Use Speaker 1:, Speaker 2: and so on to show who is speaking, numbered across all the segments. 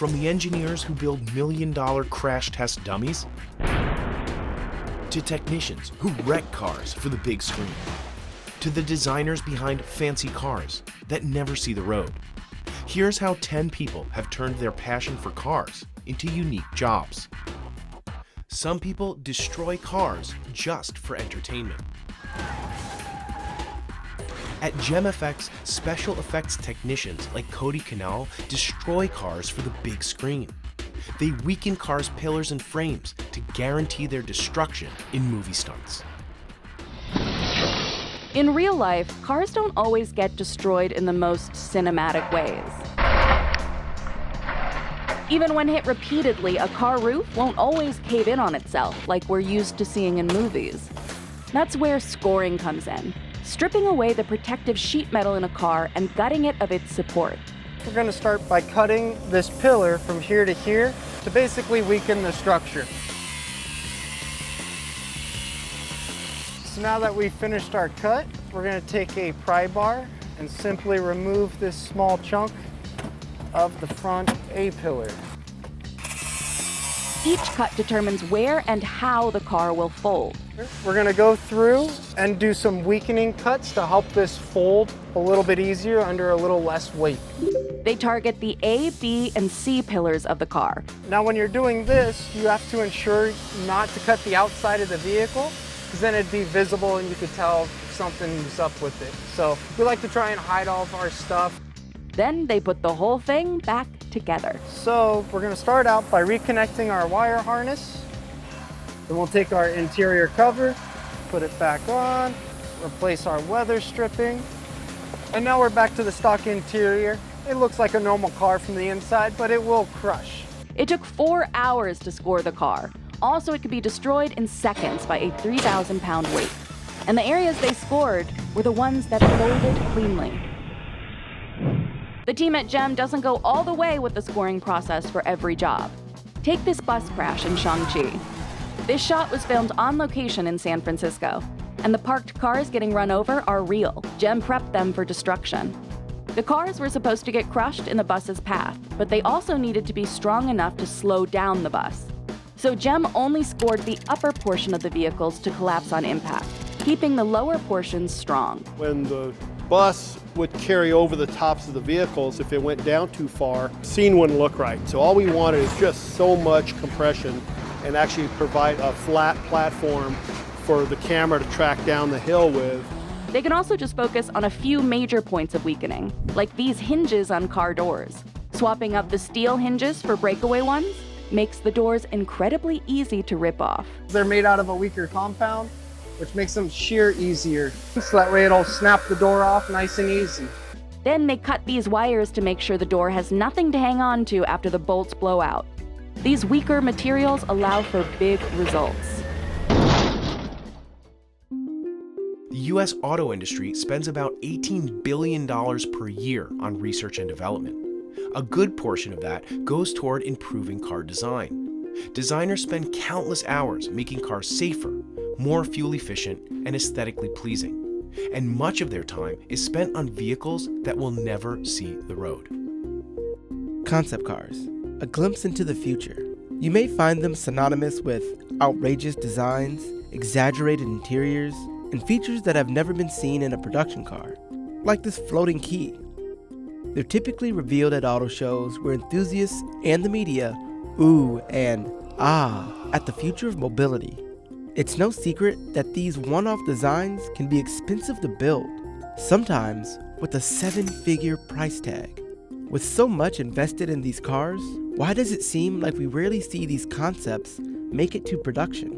Speaker 1: From the engineers who build million-dollar crash test dummies, to technicians who wreck cars for the big screen, to the designers behind fancy cars that never see the road. Here's how 10 people have turned their passion for cars into unique jobs. Some people destroy cars just for entertainment. At GemFX, special effects technicians like Cody Canal destroy cars for the big screen. They weaken cars' pillars and frames to guarantee their destruction in movie stunts.
Speaker 2: In real life, cars don't always get destroyed in the most cinematic ways. Even when hit repeatedly, a car roof won't always cave in on itself like we're used to seeing in movies. That's where scoring comes in, stripping away the protective sheet metal in a car and gutting it of its support.
Speaker 3: We're going to start by cutting this pillar from here to here to basically weaken the structure. So now that we've finished our cut, we're going to take a pry bar and simply remove this small chunk of the front A-pillar.
Speaker 2: Each cut determines where and how the car will fold.
Speaker 3: We're going to go through and do some weakening cuts to help this fold a little bit easier under a little less weight.
Speaker 2: They target the A, B, and C pillars of the car.
Speaker 3: Now when you're doing this, you have to ensure not to cut the outside of the vehicle, because then it'd be visible and you could tell something's up with it. So we like to try and hide all of our stuff.
Speaker 2: Then they put the whole thing back together.
Speaker 3: So we're going to start out by reconnecting our wire harness. Then we'll take our interior cover, put it back on, replace our weather stripping, and now we're back to the stock interior. It looks like a normal car from the inside, but it will crush.
Speaker 2: It took 4 hours to score the car. Also, it could be destroyed in seconds by a 3,000-pound weight. And the areas they scored were the ones that folded cleanly. The team at GEM doesn't go all the way with the scoring process for every job. Take this bus crash in Shang-Chi. This shot was filmed on location in San Francisco, and the parked cars getting run over are real. GEM prepped them for destruction. The cars were supposed to get crushed in the bus's path, but they also needed to be strong enough to slow down the bus. So GEM only scored the upper portion of the vehicles to collapse on impact, keeping the lower portions strong.
Speaker 4: When the bus would carry over the tops of the vehicles, if it went down too far, scene wouldn't look right. So all we wanted is just so much compression and actually provide a flat platform for the camera to track down the hill with.
Speaker 2: They can also just focus on a few major points of weakening, like these hinges on car doors. Swapping out the steel hinges for breakaway ones makes the doors incredibly easy to rip off.
Speaker 3: They're made out of a weaker compound, which makes them shear easier. So that way it'll snap the door off nice and easy.
Speaker 2: Then they cut these wires to make sure the door has nothing to hang on to after the bolts blow out. These weaker materials allow for big results.
Speaker 1: The US auto industry spends about $18 billion per year on research and development. A good portion of that goes toward improving car design. Designers spend countless hours making cars safer, more fuel efficient, and aesthetically pleasing. And much of their time is spent on vehicles that will never see the road.
Speaker 5: Concept cars, a glimpse into the future. You may find them synonymous with outrageous designs, exaggerated interiors, and features that have never been seen in a production car, like this floating key. They're typically revealed at auto shows where enthusiasts and the media ooh and ah at the future of mobility. It's no secret that these one-off designs can be expensive to build, sometimes with a 7-figure price tag. With so much invested in these cars, why does it seem like we rarely see these concepts make it to production?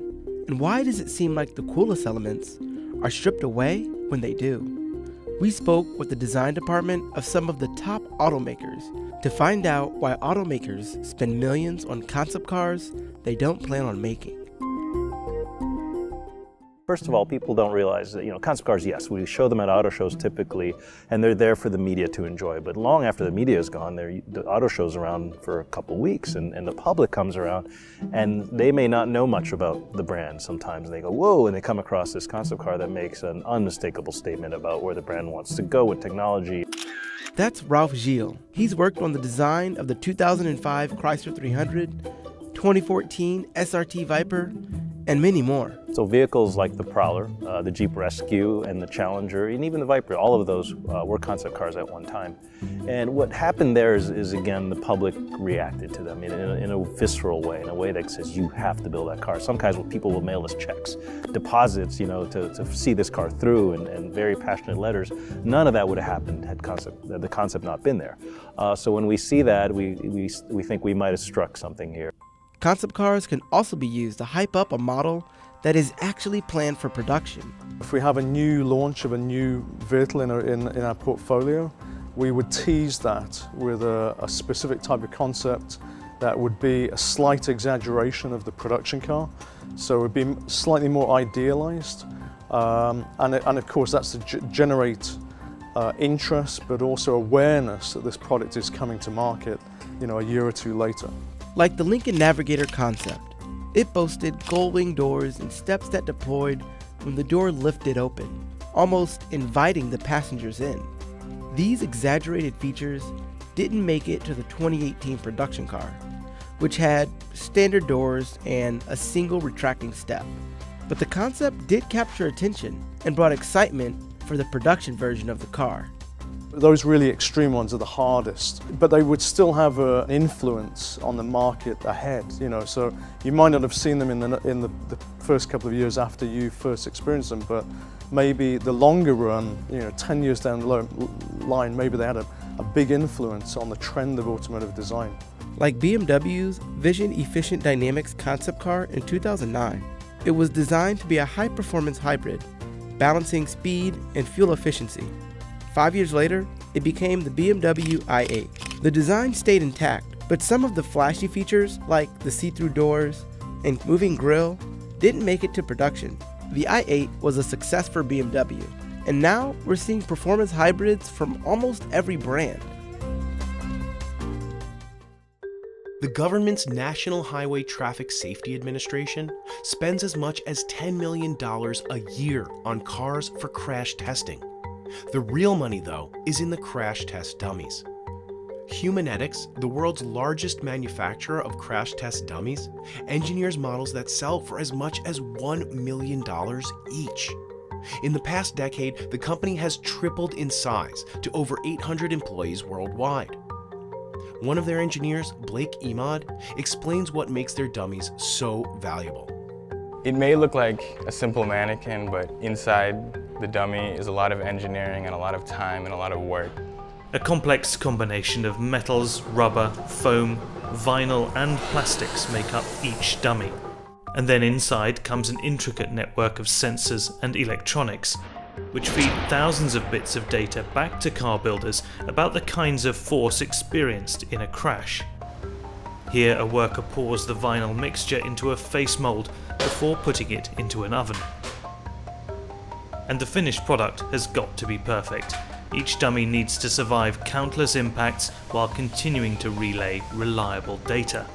Speaker 5: And why does it seem like the coolest elements are stripped away when they do? We spoke with the design department of some of the top automakers to find out why automakers spend millions on concept cars they don't plan on making.
Speaker 6: First of all, people don't realize that, concept cars, yes, we show them at auto shows typically, and they're there for the media to enjoy. But long after the media is gone, the auto show's around for a couple weeks, and the public comes around, and they may not know much about the brand sometimes. They go, whoa, and they come across this concept car that makes an unmistakable statement about where the brand wants to go with technology.
Speaker 5: That's Ralph Gilles. He's worked on the design of the 2005 Chrysler 300, 2014 SRT Viper, and many more.
Speaker 6: So vehicles like the Prowler, the Jeep Rescue, and the Challenger, and even the Viper, all of those were concept cars at one time. And what happened there is again, the public reacted to them in a visceral way, in a way that says, you have to build that car. Sometimes people will mail us checks, deposits, to see this car through, and very passionate letters. None of that would have happened had the concept not been there. So when we see that, we think we might have struck something here.
Speaker 5: Concept cars can also be used to hype up a model that is actually planned for production.
Speaker 7: If we have a new launch of a new vehicle in our portfolio, we would tease that with a specific type of concept that would be a slight exaggeration of the production car. So it would be slightly more idealized. And of course, that's to generate interest, but also awareness that this product is coming to market, a year or two later.
Speaker 5: Like the Lincoln Navigator concept, it boasted gull-wing doors and steps that deployed when the door lifted open, almost inviting the passengers in. These exaggerated features didn't make it to the 2018 production car, which had standard doors and a single retracting step. But the concept did capture attention and brought excitement for the production version of the car.
Speaker 7: Those really extreme ones are the hardest, but they would still have an influence on the market ahead, so you might not have seen them in the first couple of years after you first experienced them, but maybe the longer run, 10 years down the line, maybe they had a big influence on the trend of automotive design.
Speaker 5: Like BMW's Vision Efficient Dynamics concept car in 2009. It was designed to be a high-performance hybrid, balancing speed and fuel efficiency. 5 years later, it became the BMW i8. The design stayed intact, but some of the flashy features, like the see-through doors and moving grille, didn't make it to production. The i8 was a success for BMW, and now we're seeing performance hybrids from almost every brand.
Speaker 1: The government's National Highway Traffic Safety Administration spends as much as $10 million a year on cars for crash testing. The real money, though, is in the crash test dummies. Humanetics, the world's largest manufacturer of crash test dummies, engineers models that sell for as much as $1 million each. In the past decade, the company has tripled in size to over 800 employees worldwide. One of their engineers, Blake Emad, explains what makes their dummies so valuable.
Speaker 8: It may look like a simple mannequin, but inside the dummy is a lot of engineering and a lot of time and a lot of work.
Speaker 9: A complex combination of metals, rubber, foam, vinyl and plastics make up each dummy. And then inside comes an intricate network of sensors and electronics, which feed thousands of bits of data back to car builders about the kinds of force experienced in a crash. Here a worker pours the vinyl mixture into a face mold before putting it into an oven. And the finished product has got to be perfect. Each dummy needs to survive countless impacts while continuing to relay reliable data.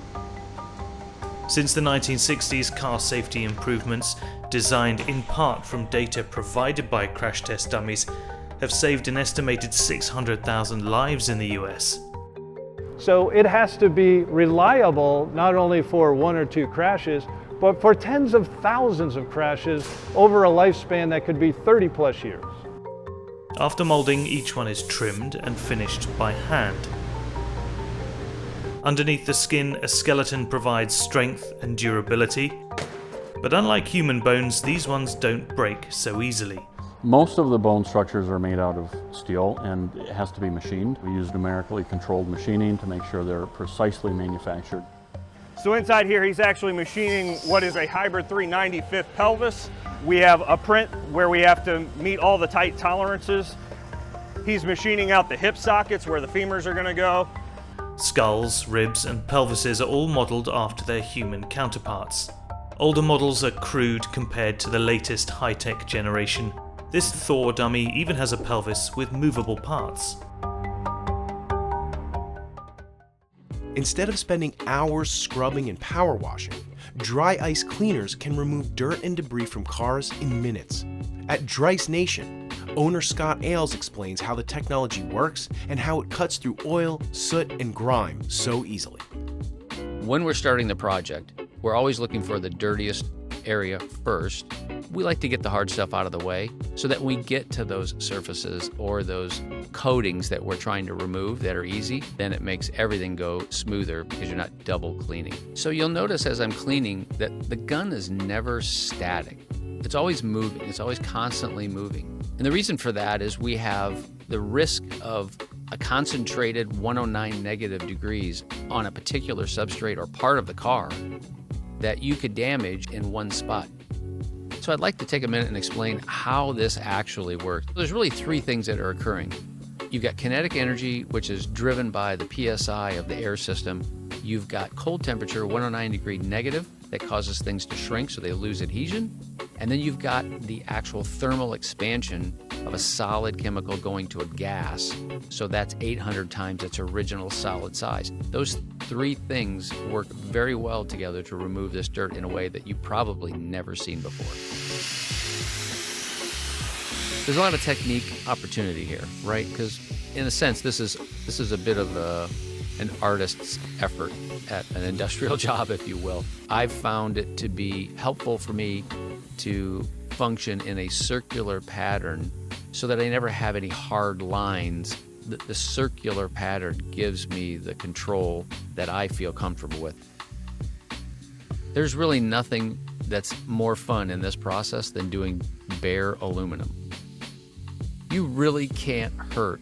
Speaker 9: Since the 1960s, car safety improvements, designed in part from data provided by crash test dummies, have saved an estimated 600,000 lives in the US.
Speaker 10: So it has to be reliable not only for one or two crashes, but for tens of thousands of crashes over a lifespan that could be 30 plus years.
Speaker 9: After molding, each one is trimmed and finished by hand. Underneath the skin, a skeleton provides strength and durability, but unlike human bones, these ones don't break so easily.
Speaker 11: Most of the bone structures are made out of steel and it has to be machined. We use numerically controlled machining to make sure they're precisely manufactured.
Speaker 12: So inside here, he's actually machining what is a Hybrid 390 fifth pelvis. We have a print where we have to meet all the tight tolerances. He's machining out the hip sockets where the femurs are going to go.
Speaker 9: Skulls, ribs and pelvises are all modelled after their human counterparts. Older models are crude compared to the latest high-tech generation. This Thor dummy even has a pelvis with movable parts.
Speaker 1: Instead of spending hours scrubbing and power washing, dry ice cleaners can remove dirt and debris from cars in minutes. At Dryce Nation, Owner Scott Ailes explains how the technology works and how it cuts through oil, soot, and grime so easily.
Speaker 13: When we're starting the project, we're always looking for the dirtiest area first. We like to get the hard stuff out of the way so that when we get to those surfaces or those coatings that we're trying to remove that are easy, then it makes everything go smoother because you're not double cleaning. So you'll notice as I'm cleaning that the gun is never static. It's always moving. It's always constantly moving. And the reason for that is we have the risk of a concentrated 109 negative degrees on a particular substrate or part of the car that you could damage in one spot. So I'd like to take a minute and explain how this actually works. There's really three things that are occurring. You've got kinetic energy, which is driven by the PSI of the air system. You've got cold temperature, 109 degree negative, that causes things to shrink so they lose adhesion. And then you've got the actual thermal expansion of a solid chemical going to a gas. So that's 800 times its original solid size. Those three things work very well together to remove this dirt in a way that you've probably never seen before. There's a lot of technique opportunity here, right? Because in a sense, this is a bit of an artist's effort at an industrial job, if you will. I've found it to be helpful for me to function in a circular pattern so that I never have any hard lines. The circular pattern gives me the control that I feel comfortable with. There's really nothing that's more fun in this process than doing bare aluminum. You really can't hurt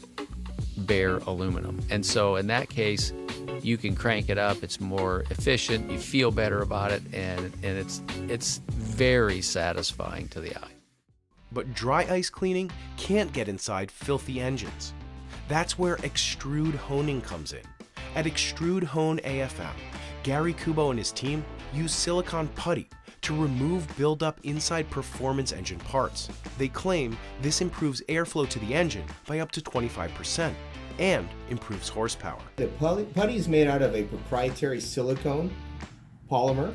Speaker 13: bare aluminum. And so in that case, you can crank it up, it's more efficient, you feel better about it, and it's very satisfying to the eye.
Speaker 1: But dry ice cleaning can't get inside filthy engines. That's where Extrude Honing comes in. At Extrude Hone AFM, Gary Kubo and his team use silicone putty to remove buildup inside performance engine parts. They claim this improves airflow to the engine by up to 25% and improves horsepower.
Speaker 14: The putty is made out of a proprietary silicone polymer,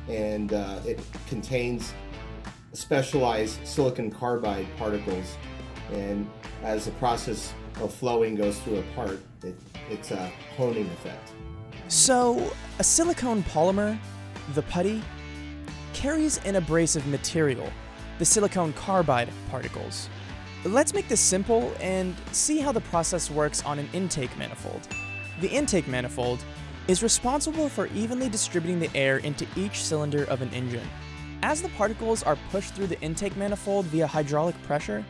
Speaker 14: and it contains specialized silicon carbide particles, and as the process of flowing goes through a part, it's a honing effect.
Speaker 15: So, a silicone polymer, the putty, carries an abrasive material, the silicone carbide particles. Let's make this simple and see how the process works on an intake manifold. The intake manifold is responsible for evenly distributing the air into each cylinder of an engine. As the particles are pushed through the intake manifold via hydraulic pressure,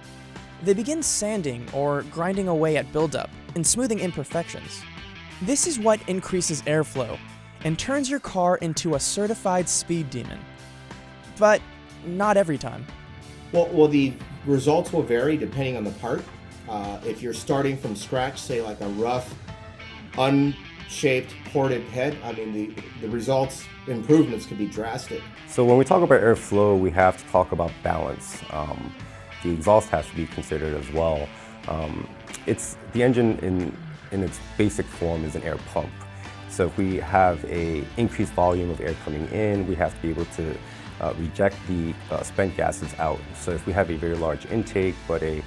Speaker 15: they begin sanding or grinding away at buildup and smoothing imperfections. This is what increases airflow and turns your car into a certified speed demon. But not every time.
Speaker 14: Well, the results will vary depending on the part. If you're starting from scratch, say like a rough, unshaped, ported head, I mean, the results, improvements could be drastic.
Speaker 16: So when we talk about airflow, we have to talk about balance. The exhaust has to be considered as well. The engine in its basic form is an air pump. So if we have an increased volume of air coming in, we have to be able to reject the spent gases out. So if we have a very large intake but a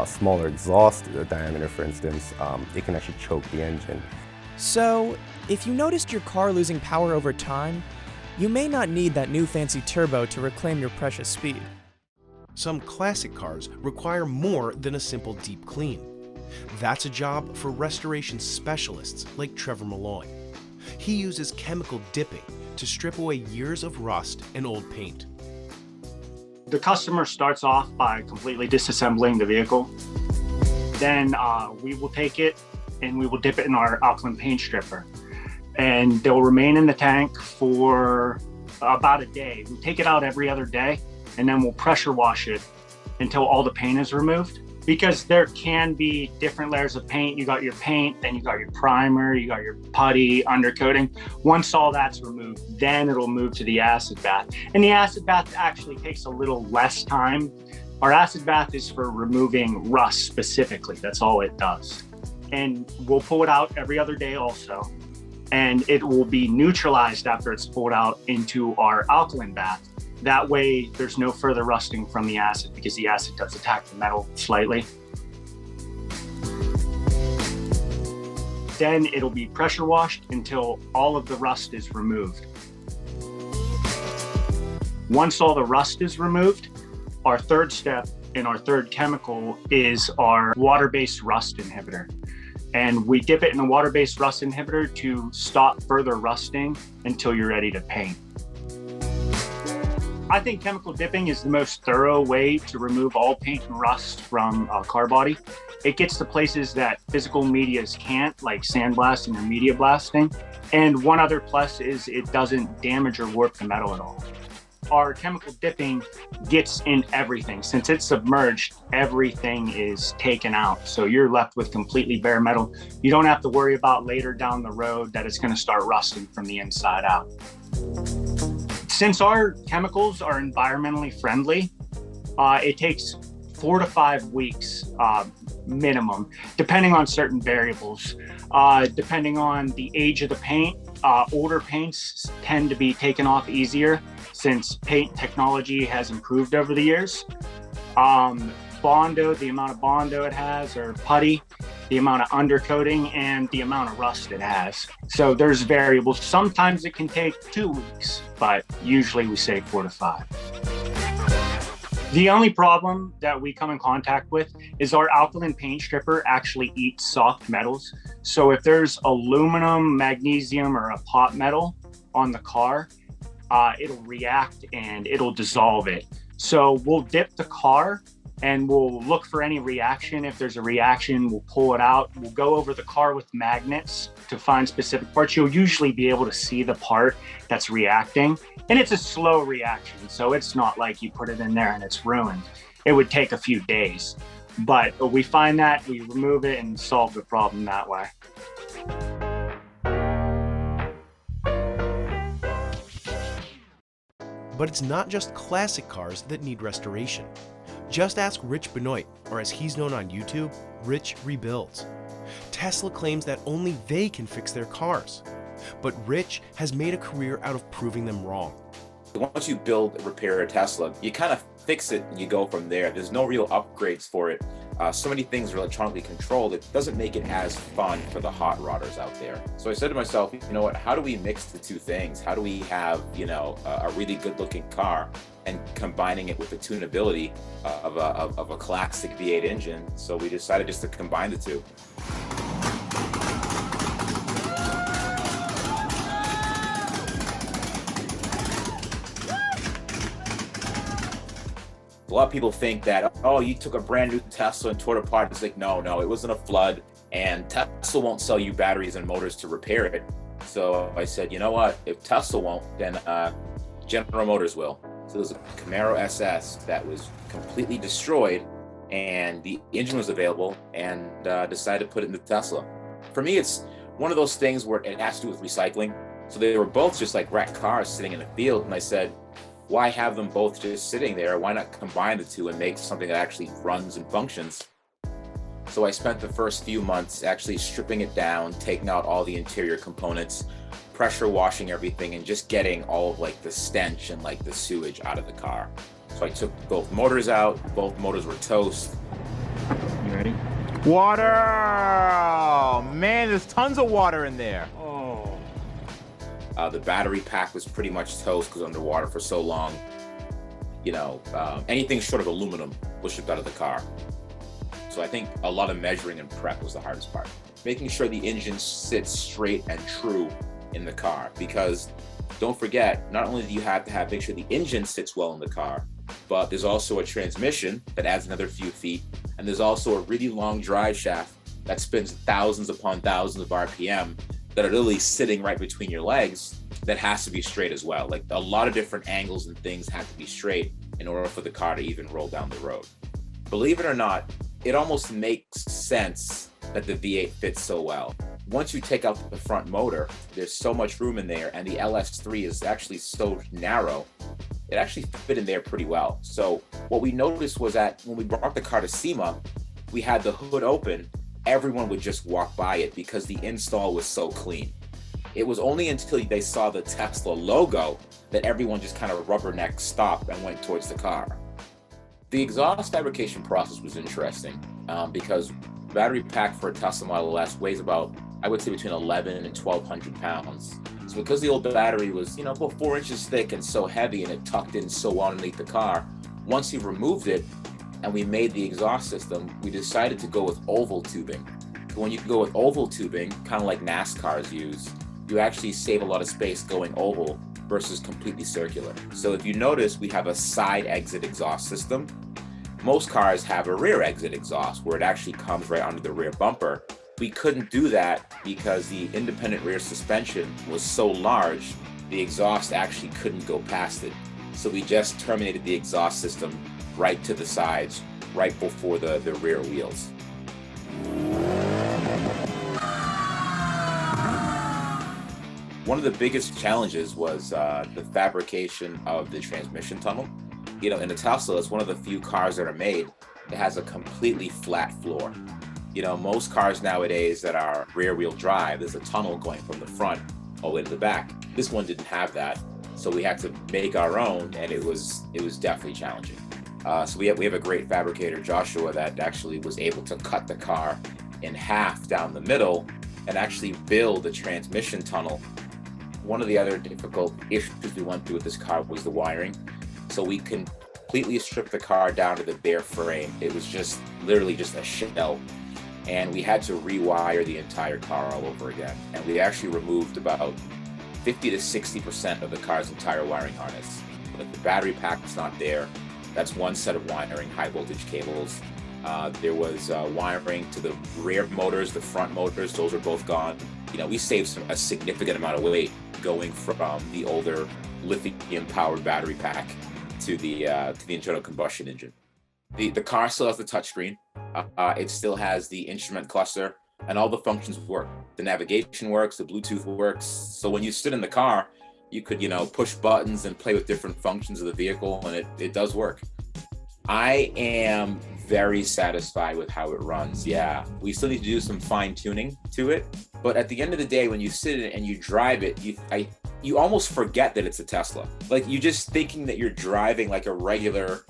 Speaker 16: smaller exhaust diameter, for instance, it can actually choke the engine.
Speaker 15: So if you noticed your car losing power over time, you may not need that new fancy turbo to reclaim your precious speed.
Speaker 1: Some classic cars require more than a simple deep clean. That's a job for restoration specialists like Trevor Malloy. He uses chemical dipping to strip away years of rust and old paint.
Speaker 17: The customer starts off by completely disassembling the vehicle. Then we will take it and we will dip it in our alkaline paint stripper. And they'll remain in the tank for about a day. We take it out every other day, and then we'll pressure wash it until all the paint is removed. Because there can be different layers of paint. You got your paint, then you got your primer, you got your putty, undercoating. Once all that's removed, then it'll move to the acid bath. And the acid bath actually takes a little less time. Our acid bath is for removing rust specifically. That's all it does. And we'll pull it out every other day also. And it will be neutralized after it's pulled out into our alkaline bath. That way there's no further rusting from the acid, because the acid does attack the metal slightly. Then it'll be pressure washed until all of the rust is removed. Once all the rust is removed, our third step and our third chemical is our water-based rust inhibitor. And we dip it in a water-based rust inhibitor to stop further rusting until you're ready to paint. I think chemical dipping is the most thorough way to remove all paint and rust from a car body. It gets to places that physical medias can't, like sandblasting or media blasting. And one other plus is it doesn't damage or warp the metal at all. Our chemical dipping gets in everything. Since it's submerged, everything is taken out. So you're left with completely bare metal. You don't have to worry about later down the road that it's going to start rusting from the inside out. Since our chemicals are environmentally friendly, it takes 4 to 5 weeks minimum, depending on certain variables. Depending on the age of the paint, older paints tend to be taken off easier since paint technology has improved over the years. Bondo, the amount of Bondo it has, or putty, the amount of undercoating, and the amount of rust it has. So there's variables. Sometimes it can take 2 weeks, but usually we say 4 to 5. The only problem that we come in contact with is our alkaline paint stripper actually eats soft metals. So if there's aluminum, magnesium, or a pot metal on the car, it'll react and it'll dissolve it. So we'll dip the car and we'll look for any reaction. If there's a reaction, we'll pull it out. We'll go over the car with magnets to find specific parts. You'll usually be able to see the part that's reacting. And it's a slow reaction, so it's not like you put it in there and it's ruined. It would take a few days. But we find that, we remove it and solve the problem that way.
Speaker 1: But it's not just classic cars that need restoration. Just ask Rich Benoit, or as he's known on YouTube, Rich Rebuilds. Tesla claims that only they can fix their cars. But Rich has made a career out of proving them wrong.
Speaker 18: Once you build and repair a Tesla, you kind of fix it and you go from there. There's no real upgrades for it. So many things are electronically controlled. It doesn't make it as fun for the hot rodders out there. So I said to myself, you know what, how do we mix the two things? How do we have, a really good looking car and combining it with the tunability of a classic V8 engine? So we decided just to combine the two. A lot of people think that, oh, you took a brand new Tesla and tore it apart. It's like, no, it wasn't a flood, and Tesla won't sell you batteries and motors to repair it. So I said, you know what, if Tesla won't, then General Motors will. So there's a Camaro SS that was completely destroyed, and the engine was available, and decided to put it in the Tesla. For me, it's one of those things where it has to do with recycling. So they were both just like wrecked cars sitting in the field, and I said, why have them both just sitting there? Why not combine the two and make something that actually runs and functions? So I spent the first few months actually stripping it down, taking out all the interior components, pressure washing everything, and just getting all of like the stench and like the sewage out of the car. So I took both motors out. Both motors were toast.
Speaker 19: You ready? Water! Oh, man, there's tons of water in there.
Speaker 18: The battery pack was pretty much toast because underwater for so long. Anything short of aluminum was shipped out of the car. So I think a lot of measuring and prep was the hardest part. Making sure the engine sits straight and true in the car, because don't forget, not only do you have to make sure the engine sits well in the car, but there's also a transmission that adds another few feet, and there's also a really long drive shaft that spins thousands upon thousands of RPM that are literally sitting right between your legs that has to be straight as well. Like a lot of different angles and things have to be straight in order for the car to even roll down the road. Believe it or not, it almost makes sense that the V8 fits so well. Once you take out the front motor, there's so much room in there, and the LS3 is actually so narrow, it actually fit in there pretty well. So what we noticed was that when we brought the car to SEMA, we had the hood open, everyone would just walk by it because the install was so clean. It was only until they saw the Tesla logo that everyone just kind of rubberneck stopped and went towards the car. The exhaust fabrication process was interesting because battery pack for a Tesla Model S weighs about, I would say, between 11 and 1,200 pounds. So because the old battery was, about 4 inches thick and so heavy and it tucked in so well underneath the car, once you removed it and we made the exhaust system, we decided to go with oval tubing. So when you go with oval tubing, kind of like NASCARs use, you actually save a lot of space going oval versus completely circular. So if you notice, we have a side exit exhaust system. Most cars have a rear exit exhaust where it actually comes right under the rear bumper. We couldn't do that because the independent rear suspension was so large, the exhaust actually couldn't go past it. So we just terminated the exhaust system right to the sides, right before the rear wheels. One of the biggest challenges was the fabrication of the transmission tunnel. In a Tesla, it's one of the few cars that are made that has a completely flat floor. Most cars nowadays that are rear-wheel drive, there's a tunnel going from the front all the way to the back. This one didn't have that, so we had to make our own, and it was definitely challenging. So we have a great fabricator, Joshua, that actually was able to cut the car in half down the middle and actually build a transmission tunnel. One of the other difficult issues we went through with this car was the wiring. So we completely stripped the car down to the bare frame. It was just literally just a shell. And we had to rewire the entire car all over again. And we actually removed about 50 to 60% of the car's entire wiring harness. But the battery pack was not there. That's one set of wiring, high voltage cables. There was wiring to the rear motors, the front motors, those are both gone. We saved a significant amount of weight going from the older lithium-powered battery pack to the internal combustion engine. The car still has the touchscreen. It still has the instrument cluster, and all the functions work. The navigation works, the Bluetooth works. So when you sit in the car, you could, push buttons and play with different functions of the vehicle, and it does work. I am very satisfied with how it runs. Yeah, we still need to do some fine tuning to it, but at the end of the day, when you sit in it and you drive it, you almost forget that it's a Tesla. Like, you're just thinking that you're driving like a regular,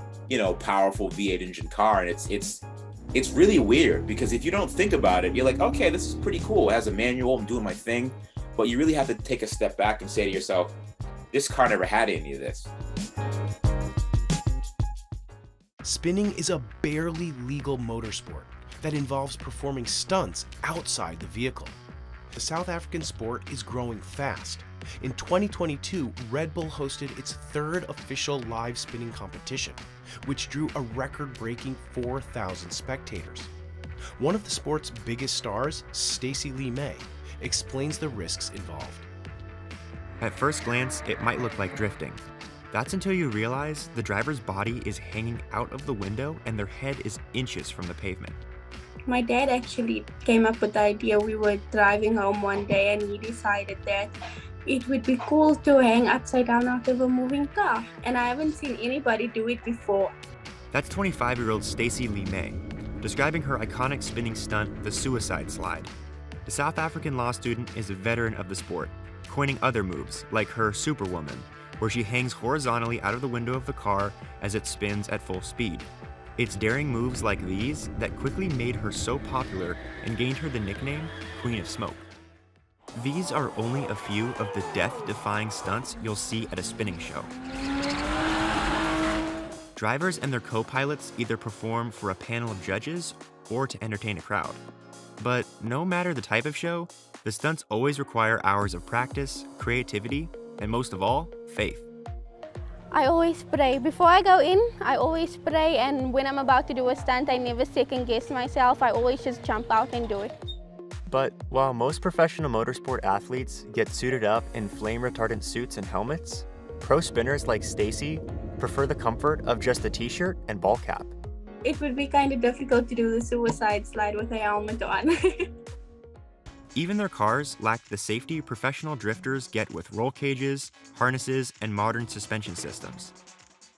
Speaker 18: powerful V8 engine car, and it's really weird because if you don't think about it, you're like, okay, this is pretty cool. It has a manual, I'm doing my thing, but you really have to take a step back and say to yourself, this car never had any of this.
Speaker 1: Spinning is a barely legal motorsport that involves performing stunts outside the vehicle. The South African sport is growing fast. In 2022, Red Bull hosted its third official live spinning competition, which drew a record-breaking 4,000 spectators. One of the sport's biggest stars, Stacy Lee May, explains the risks involved.
Speaker 20: At first glance, it might look like drifting. That's until you realize the driver's body is hanging out of the window and their head is inches from the pavement.
Speaker 21: My dad actually came up with the idea. We were driving home one day and he decided that it would be cool to hang upside down out of a moving car. And I haven't seen anybody do it before.
Speaker 20: That's 25-year-old Stacy Lee May, describing her iconic spinning stunt, the suicide slide. The South African law student is a veteran of the sport, coining other moves like her Superwoman, where she hangs horizontally out of the window of the car as it spins at full speed. It's daring moves like these that quickly made her so popular and gained her the nickname Queen of Smoke. These are only a few of the death-defying stunts you'll see at a spinning show. Drivers and their co-pilots either perform for a panel of judges or to entertain a crowd. But no matter the type of show, the stunts always require hours of practice, creativity, and most of all, faith.
Speaker 22: I always pray. Before I go in, I always pray, and when I'm about to do a stunt, I never second guess myself. I always just jump out and do it.
Speaker 20: But while most professional motorsport athletes get suited up in flame-retardant suits and helmets, pro spinners like Stacy prefer the comfort of just a t-shirt and ball cap.
Speaker 21: It would be kind of difficult to do the suicide slide with a helmet on.
Speaker 20: Even their cars lack the safety professional drifters get with roll cages, harnesses, and modern suspension systems.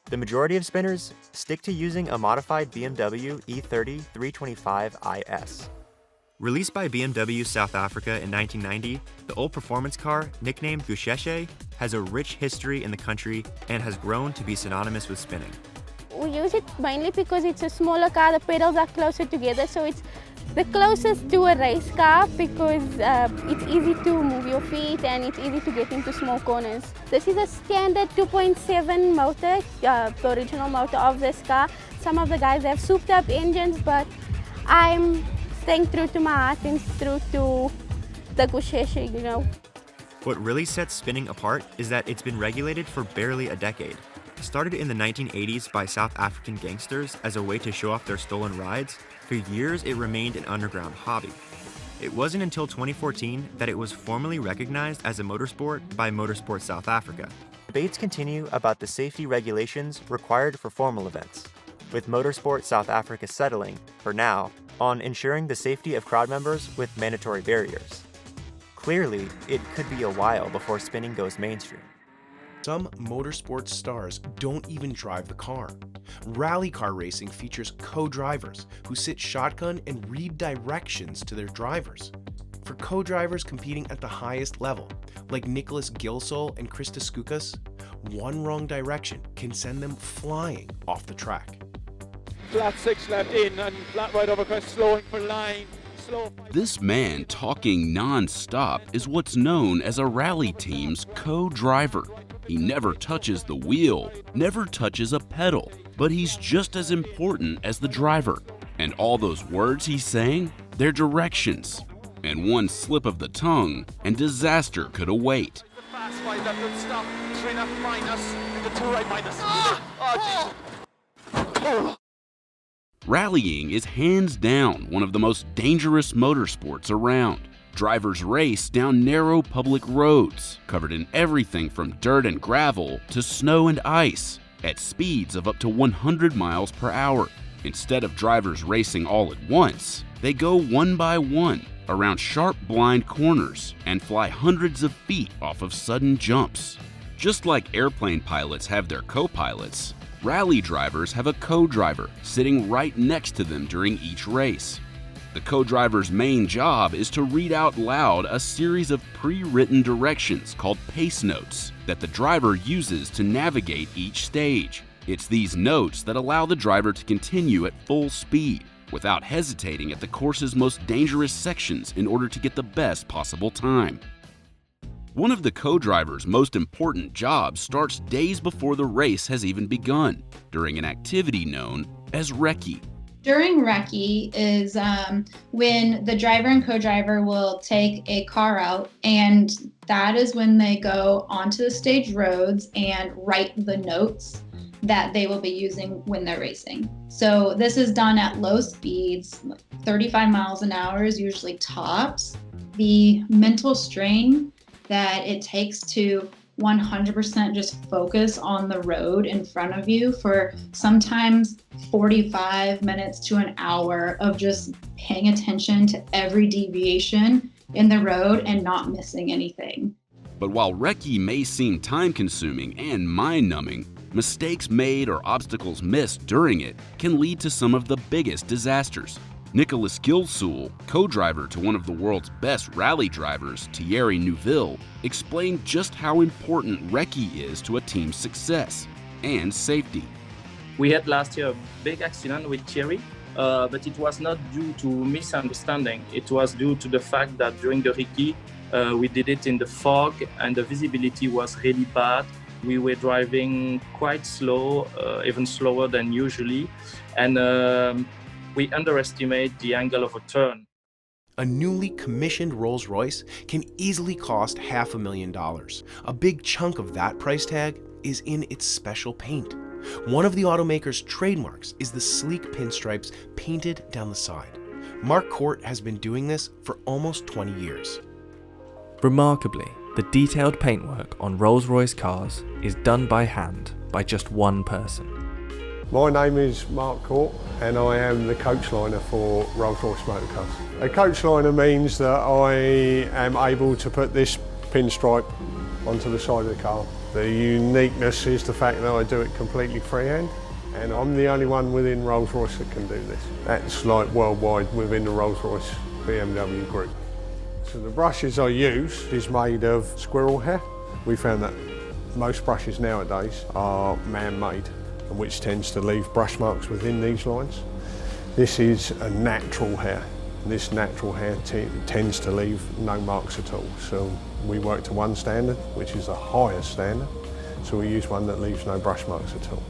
Speaker 20: The majority of spinners stick to using a modified BMW E30 325 IS. Released by BMW South Africa in 1990, the old performance car, nicknamed Gusheshe, has a rich history in the country and has grown to be synonymous with spinning.
Speaker 22: We use it mainly because it's a smaller car, the pedals are closer together, so it's the closest to a race car because it's easy to move your feet and it's easy to get into small corners. This is a standard 2.7 motor, the original motor of this car. Some of the guys have souped up engines, but I'm staying true to my heart and true to the Gusheshe, you know.
Speaker 20: What really sets spinning apart is that it's been regulated for barely a decade. Started in the 1980s by South African gangsters as a way to show off their stolen rides, for years it remained an underground hobby. It wasn't until 2014 that it was formally recognized as a motorsport by Motorsport South Africa. Debates continue about the safety regulations required for formal events, with Motorsport South Africa settling, for now, on ensuring the safety of crowd members with mandatory barriers. Clearly, it could be a while before spinning goes mainstream.
Speaker 1: Some motorsports stars don't even drive the car. Rally car racing features co-drivers who sit shotgun and read directions to their drivers. For co-drivers competing at the highest level, like Nicholas Gilsol and Krista Skoukas, one wrong direction can send them flying off the track.
Speaker 3: Flat 6 left in and flat right over crest, slowing for line.
Speaker 4: This man talking non-stop is what's known as a rally team's co-driver. He never touches the wheel, never touches a pedal, but he's just as important as the driver. And all those words he's saying, they're directions. And one slip of the tongue, and disaster could await.
Speaker 3: The fast 5 left and stop, 3 left minus, the 2 right minus.
Speaker 4: Rallying is hands down one of the most dangerous motorsports around. Drivers race down narrow public roads, covered in everything from dirt and gravel to snow and ice, at speeds of up to 100 miles per hour. Instead of drivers racing all at once, they go one by one around sharp blind corners and fly hundreds of feet off of sudden jumps. Just like airplane pilots have their co-pilots, rally drivers have a co-driver sitting right next to them during each race. The co-driver's main job is to read out loud a series of pre-written directions called pace notes that the driver uses to navigate each stage. It's these notes that allow the driver to continue at full speed without hesitating at the course's most dangerous sections in order to get the best possible time. One of the co-driver's most important jobs starts days before the race has even begun, during an activity known as recce.
Speaker 23: During recce is when the driver and co-driver will take a car out, and that is when they go onto the stage roads and write the notes that they will be using when they're racing. So this is done at low speeds, 35 miles an hour is usually tops. The mental strain that it takes to 100% just focus on the road in front of you for sometimes 45 minutes to an hour of just paying attention to every deviation in the road and not missing anything.
Speaker 4: But while recce may seem time-consuming and mind-numbing, mistakes made or obstacles missed during it can lead to some of the biggest disasters. Nicholas Gilsol, co-driver to one of the world's best rally drivers, Thierry Neuville, explained just how important recce is to a team's success and safety.
Speaker 24: We had last year a big accident with Thierry, but it was not due to misunderstanding. It was due to the fact that during the recce, we did it in the fog and the visibility was really bad. We were driving quite slow, even slower than usually, and we underestimate the angle of a turn.
Speaker 1: A newly commissioned Rolls-Royce can easily cost $500,000. A big chunk of that price tag is in its special paint. One of the automaker's trademarks is the sleek pinstripes painted down the side. Mark Court has been doing this for almost 20 years.
Speaker 25: Remarkably, the detailed paintwork on Rolls-Royce cars is done by hand by just one person.
Speaker 26: My name is Mark Court and I am the coach liner for Rolls-Royce Motor Cars. A coach liner means that I am able to put this pinstripe onto the side of the car. The uniqueness is the fact that I do it completely freehand, and I'm the only one within Rolls-Royce that can do this. That's like worldwide within the Rolls-Royce BMW Group. So the brushes I use is made of squirrel hair. We found that most brushes nowadays are man-made, which tends to leave brush marks within these lines. This is a natural hair. This natural hair tends to leave no marks at all. So we work to one standard, which is the highest standard. So we use one that leaves no brush marks at all.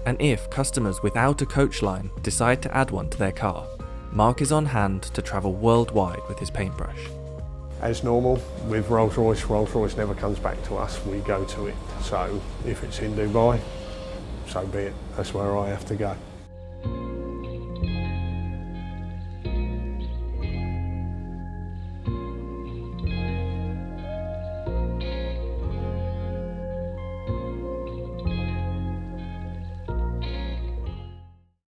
Speaker 25: And if customers without a coach line decide to add one to their car, Mark is on hand to travel worldwide with his paintbrush.
Speaker 26: As normal, with Rolls-Royce, Rolls-Royce never comes back to us, we go to it. So if it's in Dubai, so be it, that's where I have to go.